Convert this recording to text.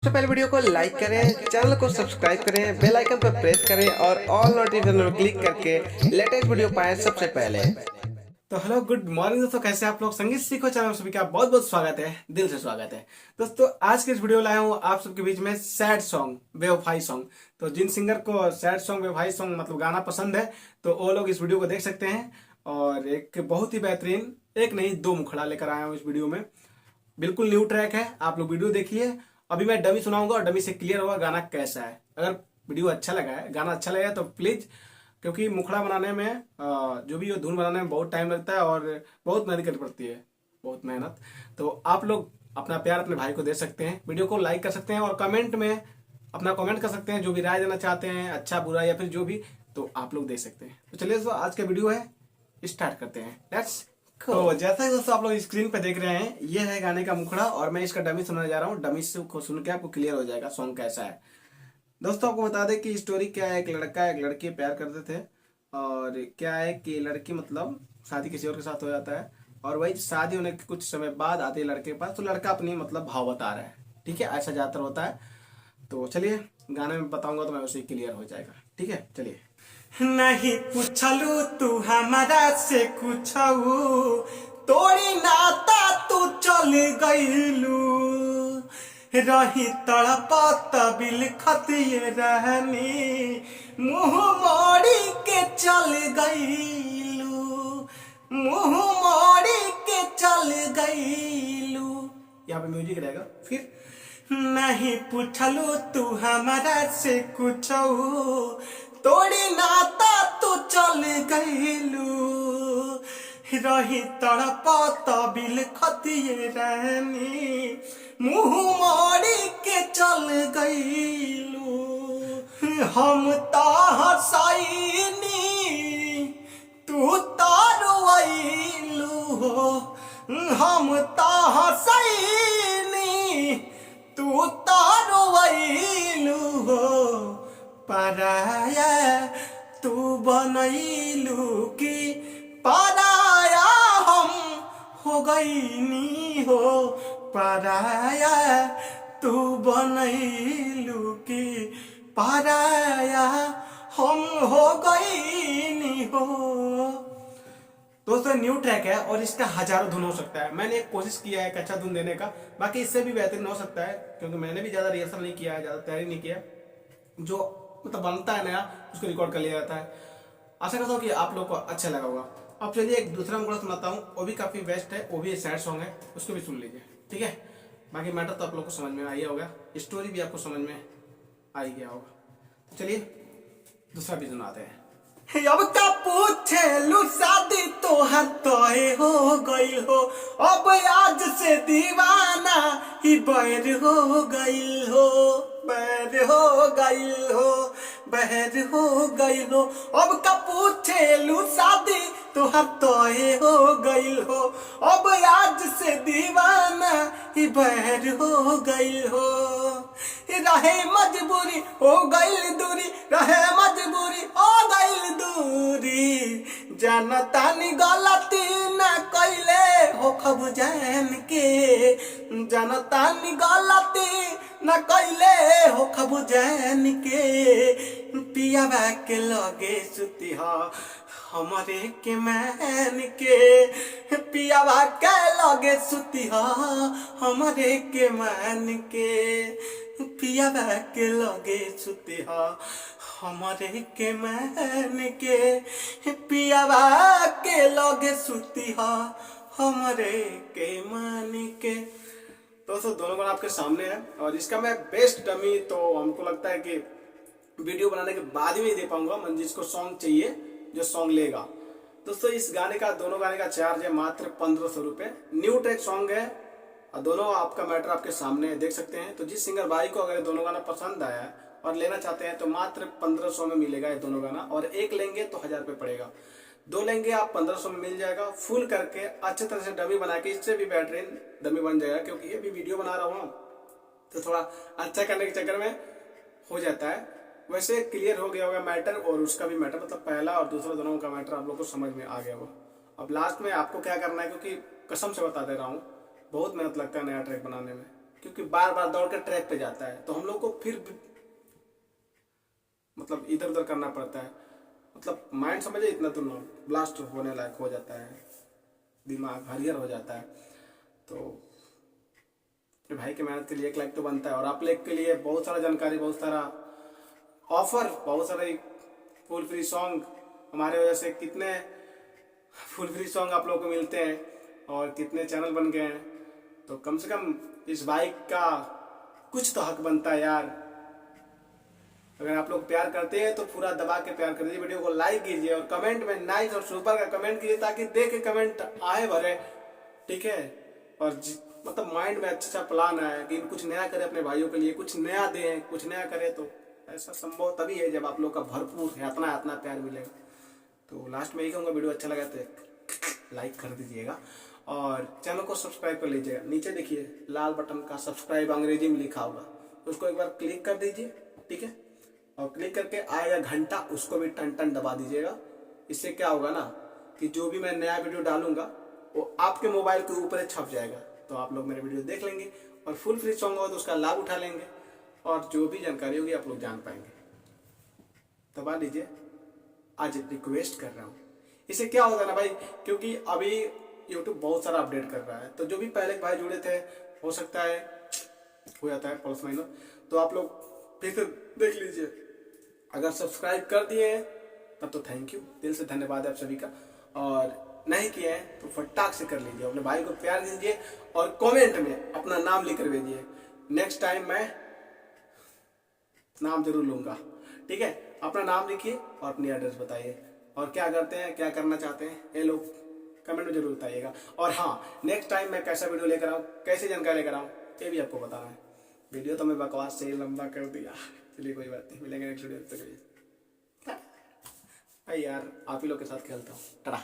सबसे पहले वीडियो को लाइक करें, चैनल को सब्सक्राइब करें, बेल आइकन पर प्रेस करें और ऑल नोटिफिकेशन पर क्लिक करके लेटेस्ट वीडियो पाएं सबसे पहले। तो हेलो गुड मॉर्निंग दोस्तों, कैसे आप लोग। संगीत सीखो चैनल में सभी का बहुत बहुत स्वागत है, दिल से स्वागत है दोस्तों। आज के इस वीडियो लाया हूँ आप सबके बीच में सैड सॉन्ग, बेवफाई सॉन्ग। तो जिन सिंगर को सैड सॉन्ग, बेवफाई सॉन्ग मतलब गाना पसंद है तो वो लोग इस वीडियो को देख सकते हैं। और एक बहुत ही बेहतरीन, एक नहीं दो मुखड़ा लेकर आया हूँ इस वीडियो में। बिल्कुल न्यू ट्रैक है, आप लोग वीडियो देखिए। अभी मैं डमी सुनाऊंगा और डमी से क्लियर होगा गाना कैसा है। अगर वीडियो अच्छा लगा है, गाना अच्छा लगा तो प्लीज, क्योंकि मुखड़ा बनाने में जो भी ये धुन बनाने में बहुत टाइम लगता है और बहुत मेहनत करनी पड़ती है, बहुत मेहनत। तो आप लोग अपना प्यार अपने भाई को दे सकते हैं, वीडियो को लाइक कर सकते हैं और कमेंट में अपना कमेंट कर सकते हैं, जो भी राय देना चाहते हैं, अच्छा बुरा या फिर जो भी, तो आप लोग दे सकते हैं। तो चलिए दोस्तों, आज का वीडियो है, स्टार्ट करते हैं, लेट्स। तो जैसा कि दोस्तों आप लोग स्क्रीन पे देख रहे हैं, ये है गाने का मुखड़ा और मैं इसका डमी सुनाने जा रहा हूँ। डमी से सुन के आपको क्लियर हो जाएगा सॉन्ग कैसा है। दोस्तों आपको बता दें कि स्टोरी क्या है। एक लड़का एक लड़की प्यार करते थे और क्या है कि लड़की मतलब शादी किसी और के साथ हो जाता है और वही शादी होने के कुछ समय बाद आती है लड़के के पास, तो लड़का अपनी मतलब भाव बता रहा है। ठीक है, ऐसा ज्यादातर होता है। तो चलिए, गाने में बताऊंगा तो मैं उसे क्लियर हो जाएगा। ठीक है, चलिए। नहीं पूछलू तू हमारा से कुछ, तोड़ी नाता तू चल गईलू, रही तड़पत बिलखत ये रहनी, मुंह मोड़ी के चल गईलू, मुंह मोड़ी के चल गईलू। यहाँ पे म्यूजिक रहेगा। फिर नहीं पूछलू तू हमारा से कुछ, तोड़ी नाता तू चल गईलू, रही तड़पत बिलखत ये रहनी, मुंह मोड़ी के चल गईलू। हम तो हंसैनी तू तो रोइलू हो, हम तो हंसैनी तू तो रोइलू हो, पराया तू बनैलू की पराया हम हो गईनी हो, पराया तू बनैलू की पराया हम हो गईनी हो। दोस्तों न्यू ट्रैक है और इसका हजारों धुन हो सकता है। मैंने एक कोशिश किया है एक अच्छा धुन देने का, बाकी इससे भी बेहतरीन हो सकता है, क्योंकि मैंने भी ज्यादा रिहर्सल नहीं किया है, ज्यादा तैयारी नहीं किया। जो मतलब बनता है नया उसको रिकॉर्ड कर लिया जाता है। आशा करता हूँ कि आप लोग को अच्छा लगा होगा। अब चलिए एक दूसरा मुखड़ा सुनाता हूँ, वो भी काफी बेस्ट है, वो भी सैड सॉन्ग है, उसको भी सुन लीजिए। ठीक है, बाकी मैटर तो आप लोग को समझ में आ गया होगा, स्टोरी भी आपको समझ में आ ही गया होगा। चलिए दूसरा भी सुनाते हैं। अब का पूछे लू शादी तो तय हो गई हो, अब आज से दीवाना ही बैर हो गई हो, बैर हो गई हो, बहर हो गई हो। अब का पूछे लू शादी तो तय हो गई हो, अब आज से दीवाना ही बैर हो गई हो, रहे मजबूरी हो गई दूरी, रहे मजबूरी हो गई दूरी, जानतानी गलती न कैले हो खब जान के, जानतानी गलती न कैले हो खब जान के, पियावा के लगे सुती हो हमारे के मान के, पियावा के लगे सुती हो हमारे के मान के, पियावा के लगे सुती हो हमारे के मान के, पियावा के लगे सुती हो हमारे के मान के। दोस्तों दोनों गाना आपके सामने है और इसका मैं बेस्ट डमी तो हमको लगता है कि वीडियो बनाने के बाद ही नहीं दे पाऊंगा। मन जिसको सॉन्ग चाहिए, जो सॉन्ग लेगा। दोस्तों इस गाने का, दोनों गाने का चार्ज है मात्र 1500 रुपए। न्यू ट्रैक सॉन्ग है और दोनों आपका मैटर आपके सामने देख सकते हैं। तो जिस सिंगर भाई को अगर दोनों गाना पसंद आया है और लेना चाहते हैं तो मात्र 1500 में मिलेगा ये दोनों गाना। और एक लेंगे तो 1000 रुपये पड़ेगा, दो लेंगे आप 1500 में मिल जाएगा। फुल करके अच्छे तरह से डमी बना के, इससे भी बेहतरीन डमी बन जाएगा, क्योंकि ये भी वीडियो बना रहा हूँ तो थोड़ा अच्छा करने के चक्कर में हो जाता है। वैसे क्लियर हो गया होगा मैटर, और उसका भी मैटर मतलब पहला और दूसरा दोनों का मैटर आप लोग को समझ में आ गया होगा। अब लास्ट में आपको क्या करना है, क्योंकि कसम से बता दे रहा हूँ बहुत मेहनत लगता है नया ट्रैक बनाने में। क्योंकि बार बार दौड़ के ट्रैक पे जाता है तो हम लोग को फिर मतलब इधर उधर करना पड़ता है, मतलब माइंड समझे इतना तो ना ब्लास्ट होने लायक हो जाता है, दिमाग हरियर हो जाता है। तो अपने भाई के मेहनत के लिए 1 लाइक तो बनता है, और आप लोग के लिए बहुत सारा जानकारी, बहुत सारा ऑफर, बहुत सारे फुल फ्री सॉन्ग, हमारे वजह से कितने फुल फ्री सॉन्ग आप लोगों को मिलते हैं और कितने चैनल बन गए हैं। तो कम से कम इस बाइक का कुछ तो हक बनता है यार। अगर आप लोग प्यार करते हैं तो पूरा दबा के प्यार कर दीजिए, वीडियो को लाइक कीजिए और कमेंट में नाइस और सुपर का कमेंट कीजिए ताकि देख के कमेंट आए भरे, ठीक है। और मतलब माइंड में अच्छा प्लान है कि कुछ नया करे अपने भाइयों के लिए, कुछ नया दें, कुछ नया करे। तो ऐसा संभव तभी है जब आप लोग का भरपूर इतना इतना प्यार मिलेगा। तो लास्ट में यही कहूँगा, वीडियो अच्छा लगा तो लाइक कर दीजिएगा और चैनल को सब्सक्राइब कर लीजिएगा। नीचे देखिए लाल बटन का सब्सक्राइब अंग्रेजी में लिखा होगा, उसको एक बार क्लिक कर दीजिए, ठीक है। और क्लिक करके आएगा घंटा, उसको भी टन टन दबा दीजिएगा। इससे क्या होगा ना कि जो भी मैं नया वीडियो डालूंगा वो आपके मोबाइल के ऊपर छप जाएगा, तो आप लोग मेरे वीडियो देख लेंगे और फुल फ्री सॉन्ग होगा तो उसका लाभ उठा लेंगे और जो भी जानकारी होगी आप लोग जान पाएंगे। दबा लीजिए, आज रिक्वेस्ट कर रहा हूँ। इससे क्या होगा ना भाई, क्योंकि अभी यूट्यूब बहुत सारा अपडेट कर रहा है, तो जो भी पहले भाई जुड़े थे हो सकता है हो जाता है प्लस माइनस, तो आप लोग फिर से देख लीजिए। अगर सब्सक्राइब कर दिए हैं तब तो थैंक यू, दिल से धन्यवाद है आप सभी का, और नहीं किए हैं तो फटाक से कर लीजिए। अपने भाई को प्यार दीजिए और कमेंट में अपना नाम लिख कर भेजिए। नेक्स्ट टाइम मैं नाम जरूर लूंगा, ठीक है। अपना नाम लिखिए और अपनी एड्रेस बताइए और क्या करते हैं, क्या करना चाहते हैं, ये लोग कमेंट में जरूर बताइएगा। और हाँ, नेक्स्ट टाइम मैं कैसा वीडियो लेकर आऊँ, कैसी जानकारी लेकर आऊँ, ये भी आपको बताना है। वीडियो तो मैं बकवास से ही लंबा कर दिया, चलिए कोई बात नहीं, मिलेंगे नेक्स्ट वीडियो तक। भाई यार आप ही लोग के साथ खेलता हूँ, टाटा।